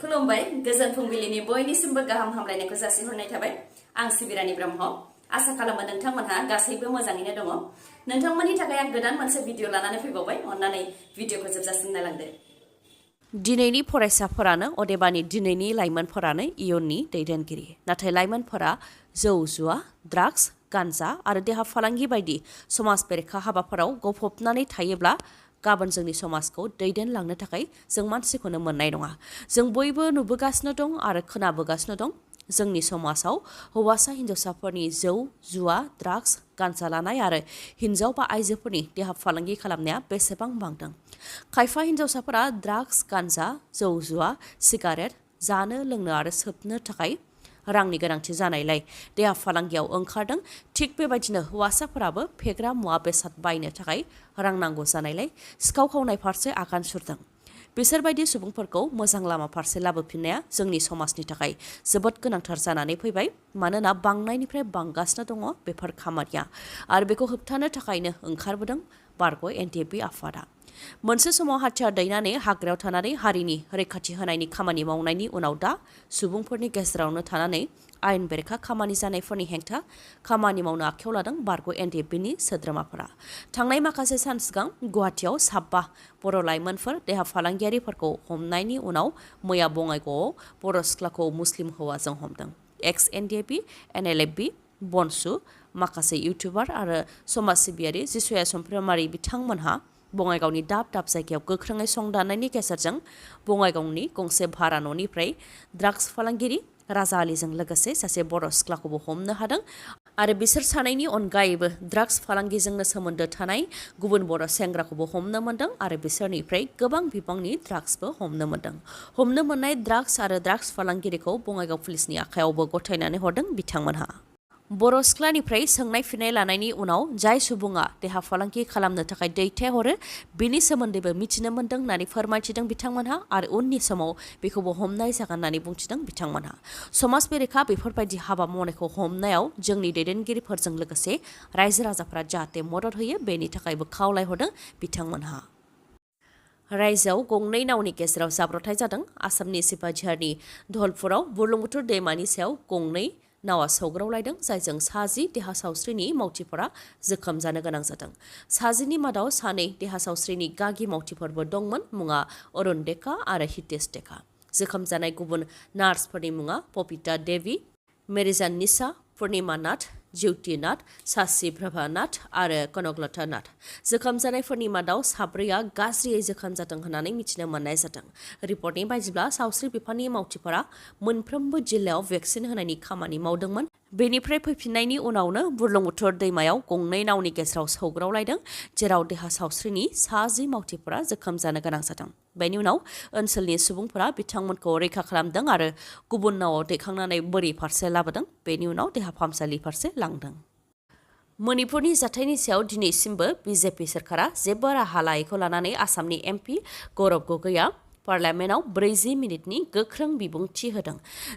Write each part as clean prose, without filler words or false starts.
खुलुमबाय गोजोन फुंबिलिनि बयनिसिमबो गाहाम हामलायनायखौ जासिहरनाय थाबाय आं सिबिरानि ब्रह्म आसा खालामो नोंथांमोनहा गासैबो मोजाङैनो दङ नोंथांमोननि थाखाय आं गोदान मोनसे भिडिअ लानानै फैबावबाय अन्नानै भिडिअखौ जोबजासिम नायलांदो दिनैनि फरायसाफोरानो अदेबानि दिनैनि लाइमोनफोरानो इयुननि दैदेनगिरि नाथाय लाइमोनफोरा जौ जुवा ड्राग्स गान्जा आरो देहा फालांगि बायदि समाज बेरेखा हाबाफोराव गफबनानै थायोब्ला गाबोन जोंनि समाजखौ दैदेनलांनो थाखाय जों मानसिखौनो मोननाय नङा जों बयबो नुबोगासिनो दं आरो खोनाबोगासिनो दं जोंनि समाजाव हौवासा हिन्जावसाफोरनि जौ जुवा ड्राग्स गान्जा लानाय आरो हिन्जाव बा आइजोफोरनि देहा फालांगि खालामनाया बेसेबां बांदों खायफा हिन्जावसाफोरा ड्राग्स गान्जा जौ जुवा सिगारेट जानो लोंनो आरो सोबनो थाखाय रांनि गोनांथि जानायलाय देहा फालांगियाव ओंखारदों थिग बेबायदिनो हौवासाफोराबो फेग्रा मुवा बेसाद बायनो थाखाय रां नांगौ जानायलाय सिखाव खावनाय फारसे आगान सुरदों बिसोरबायदि सुबुंफोरखौ मोजां लामा फारसे लाबोफिननाया जोंनि समाजनि थाखाय जोबोद गोनांथार जानानै फैबाय मानोना बांनायनिफ्राय बांगासिनो दङ बेफोर खामानिया आरो बेखौ होबथानो थाखायनो ओंखारबोदों बारग' एनडिएफबि आफादा मोनसे समाव हाथियार दैनानै हाग्रायाव थानानै हारिनि रैखाथि होनायनि खामानि मावनायनि उनाव दा सुबुंफोरनि गेजेरावनो थानानै आयेन बेरेखा खामानि जानायफोरनि हेंथा खामानि मावनो आखायाव लादों बारग' एनडिएफबिनि सोद्रोमाफोरा थांनाय माखासे सान सिगां गुवाहाटियाव 7 बर' लाइमोनफोर देहा फालांगियारिफोरखौ हमनायनि उनाव मैया बङाइगावआव बर' सिख्लाखौ मुस्लिम हौवाजों हमदों एक्स एनडिएफबि एनएलएफबि बनसु माखासे इउटुबार आरो समाज सिबियारि जिसुया समफ्रामारि बिथांमोनहा बङाइगावनि दाब दाब जायगायाव गोख्रोङै संदाननायनि गेजेरजों बङाइगावनि गंसे भारा न'निफ्राय ड्राग्स फालांगिरि राजा आलीजों लोगोसे सासे बर' सिख्लाखौबो हमनो हादों आरो बिसोर सानैनि अनगायैबो ड्राग्स फालांगिजोंनो सोमोन्दो थानाय गुबुन बर' सेंग्राखौबो हमनो मोन्दों आरो बिसोरनिफ्राय गोबां बिबांनि ड्राग्सबो हमनो मोन्दों हमनो मोननाय ड्राग्स आरो ड्राग्स फालांगिरिखौ बङाइगाव पुलिसनि आखायावबो गथायनानै हरदों बिथांमोनहा बर' सिख्लानिफ्राय सोंनाय फिननाय लानायनि उनाव जाय सुबुङा देहा फालांगि खालामनो थाखाय दैथायहरो बिनि सोमोन्दैबो मिथिनो मोन्दों होननानै फोरमायथिदों बिथांमोनहा आरो उननि समाव बेखौबो हमनाय जागोन होननानै बुंथिदों बिथांमोनहा समाज बेरेखा बेफोरबायदि हाबा मावनायखौ हमनायाव जोंनि दैदेनगिरिफोरजों लोगोसे रायजो राजाफोरा जाहाथे मदद होयो बेनि थाखायबो खावलायहरदों बिथांमोनहा रायजोआव गंनै नावनि गेजेराव जाब्रबथाय जादों आसामनि सिपाझारनि धलपुराव बुरलुंबुथुर दैमानि सायाव गंनै नावा सौग्रावलायदों जायजों 10 देहा सावस्रिनि मावथिफोरा जोखोम जानो गोनां जादों 10नि मादाव 2 देहा सावस्रिनि गागि मावथिफोरबो दंमोन मुङा अरुण डेका आरो हितेश डेका जोखोम जानाय गुबुन नार्सफोरनि मुङा पपिता देवी मेरिजान निसा पुर्णिमा नाथ ज्योति नाथ सासि प्रभा नाथ आरो कनकलता नाथ जोखोम जानायफोरनि मादाव 4आ गाज्रियै जोखोम जादों होननानै मिथिनो मोननाय जादों रिपर्टनि बायदिब्ला सावस्रि बिफाननि मावथिफोरा मोनफ्रोमबो जिल्लायाव भेक्सिन होनायनि खामानि मावदोंमोन बेनिफ्राय फैफिननायनि उनावनो बुरलुंबुथुर दैमायाव गंनै नावनि गेजेराव सौग्रावलायदों जेराव देहा सावस्रिनि 10 मावथिफोरा जोखोम जानो गोनां जादों बेनि उनाव ओनसोलनि सुबुंफोरा बिथांमोनखौ रैखा खालामदों आरो गुबुन नावाव दैखांनानै बोरि फारसे लाबोदों बेनि उनाव देहा फाहामसालि फारसे लांदों मणिपुरनि जाथायनि सायाव दिनैसिमबो बिजेपि सोरखारा जेबो राहा लायैखौ लानानै आसामनि एमपि गौरब गगैआ पार्लियामेन्टआव 40 मिनिटनि गोख्रों बिबुंथि होदों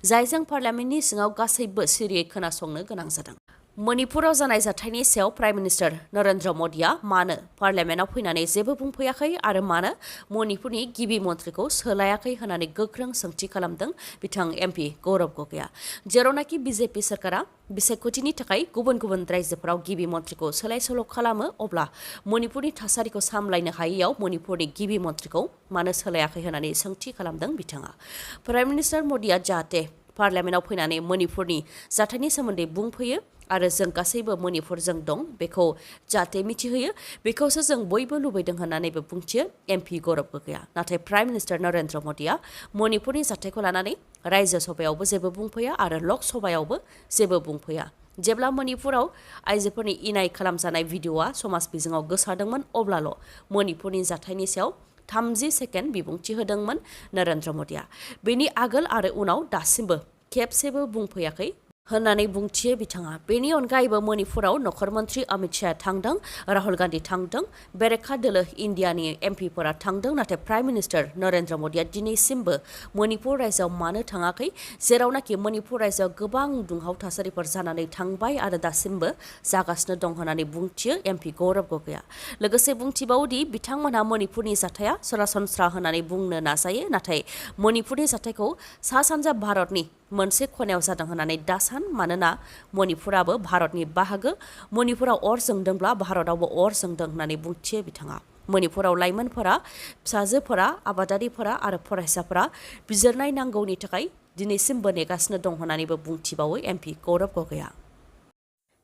जायजों पार्लियामेन्टनि सिङाव गासैबो सिरियै खोनासंनो गोनां जादों मणिपुराव जानाय जाथायनि सायाव प्राइम मिनिस्टार नरेन्द्र मदिया मानो पार्लियामेन्टआव फैनानै जेबो बुंफैयाखै आरो मानो मणिपुरनि गिबि मन्थ्रिखौ सोलायाखै होननानै गोख्रों सोंथि खालामदों बिथां एमपि गौरब गगैआ जेरावनाखि बिजेपि सोरखारा बिसायख'थिनि थाखाय गुबुन गुबुन रायजोफोराव गिबि मन्थ्रिखौ सोलाय सोल' खालामो अब्ला मणिपुरनि थासारिखौ सामलायनो हायैयाव मणिपुरनि गिबि मन्थ्रिखौ मानो सोलायाखै होननानै सोंथि खालामदों बिथाङा प्राइम मिनिस्टार मदिया जाहाथे पार्लियामेन्टआव फैनानै मणिपुरनि जाथायनि सोमोन्दै बुंफैयो आरो जों गासैबो मणिपुरजों दं बेखौ जाहाथे मिथिहोयो बेखौसो जों बयबो लुबैदों होननानैबो बुंथियो एमपि गौरब गगैआ नाथाय प्राइम मिनिस्टार नरेन्द्र मदिया मणिपुरनि जाथायखौ लानानै रायजो सभायावबो जेबो बुंफैया आरो लक सभायावबो जेबो बुंफैया जेब्ला मणिपुराव आइजोफोरनि इनाय खालामजानाय भिडिअ'आ समाज बिजोङाव गोसारदोंमोन अब्लाल' मणिपुरनि जाथायनि सायाव 30 सेकेन्ड बिबुंथि होदोंमोन नरेन्द्र मदिया बेनि आगोल आरो उनाव दासिमबो खेबसेबो बुंफैयाखै होननानै बुंथियो बिथाङा। बेनि अनगायैबो मणिपुराव नखर मन्त्रि अमित शाह थांदों, राहुल गान्धी थांदों, बेरेखा दोलो इन्डियानि एमपिफोरा थांदों, नाथाय प्राइम मिनिस्टार नरेन्द्र मदिया दिनैसिमबो मणिपुर रायजोआव मानो थाङाखै, जेरावनाखि मणिपुर रायजोआव गोबां दुंहाव थासारिफोर जानानै थांबाय आरो दासिमबो जागासिनो दं होननानै बुंथियो एमपि गौरब गगैआ। लोगोसे बुंथिबावोदि बिथांमोनहा मणिपुरनि जाथाया सरासनस्रा होननानै बुंनो नाजायो, नाथाय मणिपुरनि जाथायखौ सा सानजा भारतनि मोनसे खनायाव जादों होननानै दासान, मानोना मणिपुराबो भारतनि बाहागो। मणिपुराव अर जोंदोंब्ला भारतआवबो अर जोंदों होननानै बुंथियो बिथाङा। मणिपुराव लाइमोनफोरा, फिसाजोफोरा, आबादारिफोरा आरो फरायसाफोरा बिजिरनाय नांगौनि थाखाय दिनैसिमबो नेगासिनो दं होननानैबो बुंथिबावो एमपि गौरब गगैआ।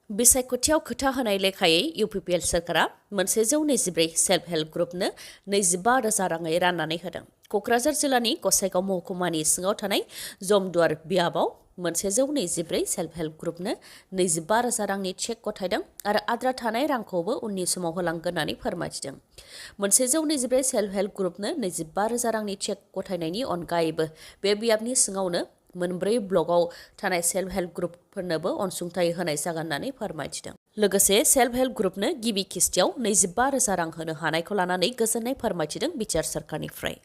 बिसायख'थियाव खोथा होनाय लेखायै इउपिपिएल सोरखारा मोनसे 124 सेल्फ हेल्प ग्रुपनो 25,000 राङै राननानै होदों। क'क्राझार जिल्लानि गसाइगाव महकुमानि सिङाव थानाय जमदुवार बियाबाव मोनसे 124 सेल्फ हेल्प ग्रुपनो 25,000 रांनि चेक गथायदों आरो आद्रा थानाय रांखौबो उननि समाव होलांगोन होननानै फोरमायथिदों। मोनसे 124 सेल्फ हेल्प ग्रुपनो 25,000 रांनि चेक गथायनायनि अनगायैबो बे बियाबनि सिङावनो मोनब्रै ब्लकआव थानाय सेल्फ हेल्प ग्रुपफोरनोबो अनसुंथाइ होनाय जागोन होननानै फोरमायथिदों। लोगोसे सेल्फ हेल्प ग्रुपनो गिबि किस्तियाव 25,000 रां होनो हानायखौ लानानै गोजोननाय फोरमायथिदों बिटिआर सरकारनिफ्राय।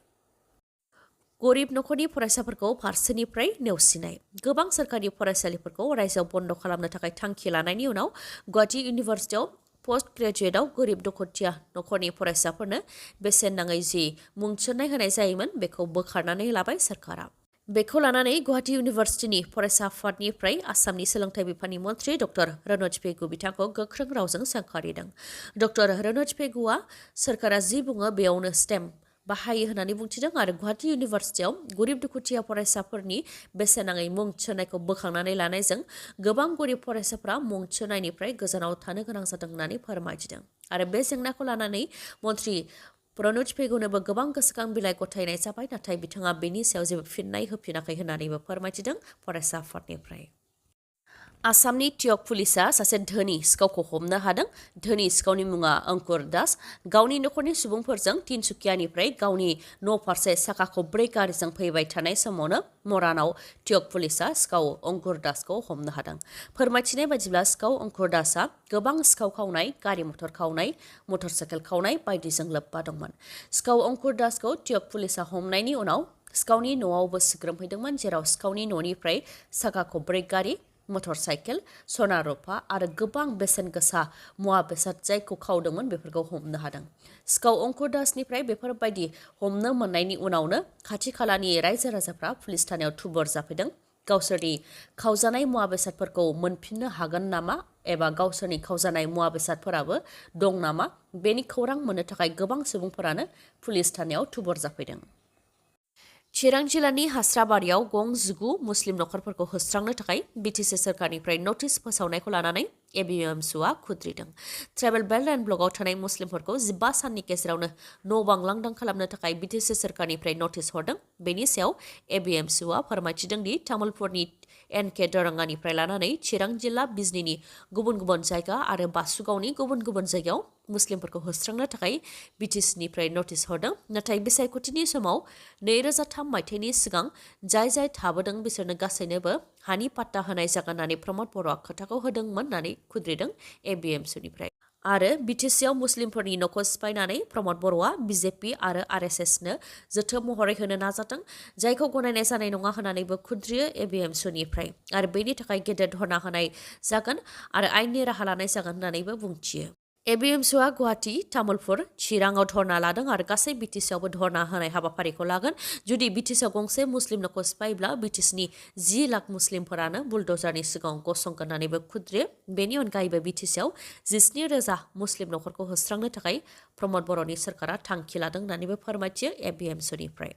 गरिब नखरनि फरायसाफोरखौ फारसेनिफ्राय नेवसिनाय। गोबां सोरखारि फरायसालिफोरखौ रायजोआव बन्द खालामनो थाखाय थांखि लानायनि उनाव गुवाहाटी इउनिभार्सिटियाव पोस्ट ग्रेजुएटआव गरिब दुखुथिया नखरनि फरायसाफोरनो बेसेन नाङै जि मुं थिसननाय होनाय जायोमोन बेखौ बोखारनानै लाबाय सोरखारा। बेखौ लानानै गुवाहाटी इउनिभार्सिटिनि फरायसा आफादनिफ्राय आसामनि सोलोंथाइ बिफाननि मन्थ्रि डक्टर रनज पेगु बिथांखौ गोख्रों रावजों सोंखारिदों। डक्टर रनज पेगुआ सोरखारा जि बुङो बेयावनो स्टेम्प बाहायो होननानै बुंथिदों आरो गुवाहाटी इउनिभार्सिटियाव गरिब दुखुथिया फरायसाफोरनि बेसेन नाङै मुं थिसननायखौ बोखांनानै लानायजों गोबां गरिब फरायसाफोरा मुं थिसननायनिफ्राय गोजानाव थानो गोनां जादों होननानै फोरमायथिदों। आरो बे जेंनाखौ लानानै मन्थ्रि रनज पेगुनोबो गोबां गोसोखां बिलाइ गथायनाय जाबाय, नाथाय बिथाङा बेनि सायाव जेबो फिननाय होफिनाखै होननानैबो फोरमायथिदों फरायसा आफादनिफ्राय। आसामनि टियक पुलिसआ सासे धोनि सिखावखौ हमनो हादों। धोनि सिखावनि मुङा अंकुर दास। गावनि नखरनि सुबुंफोरजों तिनसुकियानिफ्राय गावनि न' फारसे साखा खबब्रै गारिजों फैबाय थानाय समावनो मरानाव टियक पुलिसआ सिखाव अंकुर दासखौ हमनो हादों। फोरमायथिनाय बायदिब्ला सिखाव अंकुर दासआ गोबां सिखाव खावनाय, गारि मटर खावनाय, मटर साइकेल खावनाय बायदिजों लोब्बा दंमोन। सिखाव अंकुर दासखौ टियक पुलिसआ हमनायनि उनाव सिखावनि न'आवबो सिग्रोमहैदोंमोन, जेराव सिखावनि न'निफ्राय साखा खबब्रै गारि, मटर साइकेल, सना रुपा आरो गोबां बेसेन गोसा मुवा बेसाद जायखौ खावदोंमोन बेफोरखौ हमनो हादों। सिखाव अंकुर दासनिफ्राय बेफोरबायदि हमनो मोननायनि उनावनो खाथि खालानि रायजो राजाफ्रा पुलिस थानायाव थुबुर जाफैदों। गावसोरनि खावजानाय मुवा बेसादफोरखौ मोनफिननो हागोन नामा एबा गावसोरनि खावजानाय मुवा बेसादफोराबो दं नामा बेनि खौरां मोननो थाखाय गोबां सुबुंफोरानो पुलिस थानायाव थुबुर जाफैदों। चिरां जिल्लानि हास्राबारियाव गं 19 मुस्लिम नखरफोरखौ होस्रांनो थाखाय बिटिसि सोरखारनिफ्राय नटिस फोसावनायखौ लानानै एबिएमसुआ खुद्रिदों। ट्राइबेल बेल्ट एन्ड ब्लकआव थानाय मुस्लिमफोरखौ 15 साननि गेजेरावनो न' बां लांदां खालामनो थाखाय बिटिसि सोरखारनिफ्राय नटिस हरदों। बेनि सायाव एबिएमसुआ फोरमायथिदों दि तामुलपुरनि एनके दरंगानिफ्राय लानानै चिरां जिल्ला बिजनीनि गुबुन गुबुन जायगा आरो बासुगावनि गुबुन गुबुन जायगायाव मुस्लिमफोरखौ होस्रांनो थाखाय बिटिसिनिफ्राय नटिस हरदों। नाथाय बिसायख'थिनि समाव 2003 मायथाइनि सिगां जाय जाय थाबोदों बिसोरनो गासैनोबो हानि पाट्टा होनाय जागोन होननानै प्रमद बर'आ खोथाखौ होदोंमोन होननानै खुद्रिदों एबिएमसुनिफ्राय। आरो बिटिसिआव मुस्लिमफोरनि न'खौ सिफायनानै प्रमद बर'आ बिजेपि आरो आरएसएसनो जोथोब महरै होनो नाजादों, जायखौ गनायनाय जानाय नङा होननानैबो खुद्रियो एबिएमसुनिफ्राय। आरो बेनि थाखाय गेदेर धर्ना होनाय जागोन आरो आयेननि राहा लानाय जागोन होननानैबो बुंथियो। एबिएमसुआ गुवाहाटी, तामुलपुर, चिराङाव धर्ना लादों आरो गासै बिटिसिआवबो धर्ना होनाय हाबाफारिखौ लागोन। जुदि बिटिसिआव गंसे मुस्लिम न'खौ सिफायोब्ला बिटिसिनि 10 लाख मुस्लिमफोरानो बुलडजारनि सिगाङाव गसंगोन होननानैबो खुद्रियो। बेनि अनगायैबो बिटिसिआव 17,000 मुस्लिम न'खरखौ होस्रांनो थाखाय प्रमद बर'नि सोरखारा थांखि लादों होननानैबो फोरमायथियो एबिएमसुनिफ्राय।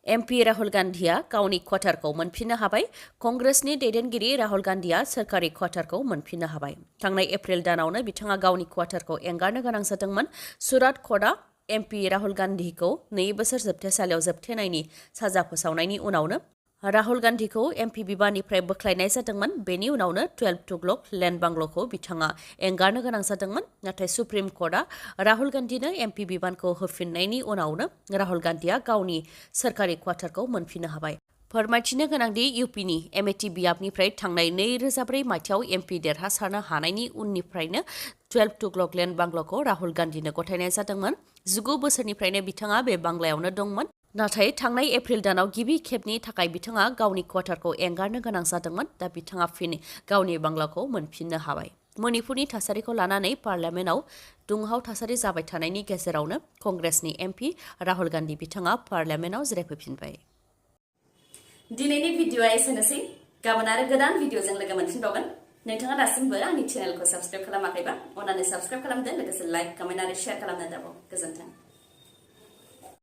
एमपि राहुल गान्धीआ गावनि क्वार्टारखौ मोनफिननो हाबाय। कंग्रेसनि दैदेनगिरि राहुल गान्धीआ सोरखारि क्वार्टारखौ मोनफिननो हाबाय। थांनाय एप्रिल दानावनो बिथाङा गावनि क्वार्टारखौ एंगारनो गोनां जादोंमोन। सुराट कर्टआ एमपि राहुल गान्धीखौ 2 बोसोर जोबथेसालियाव जोबथेनायनि साजा फोसावनायनि उनावनो राहुल गान्धीखौ एमपि बिबाननिफ्राय बोख्लायनाय जादोंमोन। बेनि उनावनो 12 तुगलक लेन्ड बांल'खौ बिथाङा एंगारनो गोनां जादोंमोन। नाथाय सुप्रिम कर्टआ राहुल गान्धीनो एमपि बिबानखौ होफिननायनि उनावनो राहुल गान्धीआ गावनि सोरखारि क्वार्टारखौ मोनफिननो हाबाय। फोरमायथिनो गोनांदि इउपिनि एमएटि बियाबनिफ्राय थांनाय 2004 मायथाइयाव एमपि देरहासारनो हानायनि उननिफ्रायनो 12 तुगलकलेण्ड बांग्लाखौ राहुल गान्धीनो गथायनाय जादोंमोन। 19 बोसोरनिफ्रायनो बिथाङा बे बांग्लायावनो दंमोन। नाथाय थांनाय एप्रिल दानाव गिबि खेबनि थाखाय बिथाङा गावनि क्वार्टारखौ एंगारनो गोनां जादोंमोन। दा बिथाङा फिन गावनि बांग्लाखौ मोनफिननो हाबाय। मणिपुरनि थासारिखौ लानानै पार्लियामेन्टआव दुंहाव थासारि जाबाय थानायनि गेजेरावनो कंग्रेसनि एमपि राहुल गान्धी बिथाङा पार्लियामेन्टआव जिरायफैफिनबाय। दिनैनि भिडिअ'आ एसेनोसै। गाबोन आरो गोदान भिडिअ'जों लोगो मोनफिनबावगोन। नोंथाङा दासिमबो आंनि चेनेलखौ साबस्क्राइब खालामाखैबा अन्नानै साबस्क्राइब खालामदो, लोगोसे लाइक, कमेन्ट आरो शेयार खालामनो दाबाव। गोजोन्थों।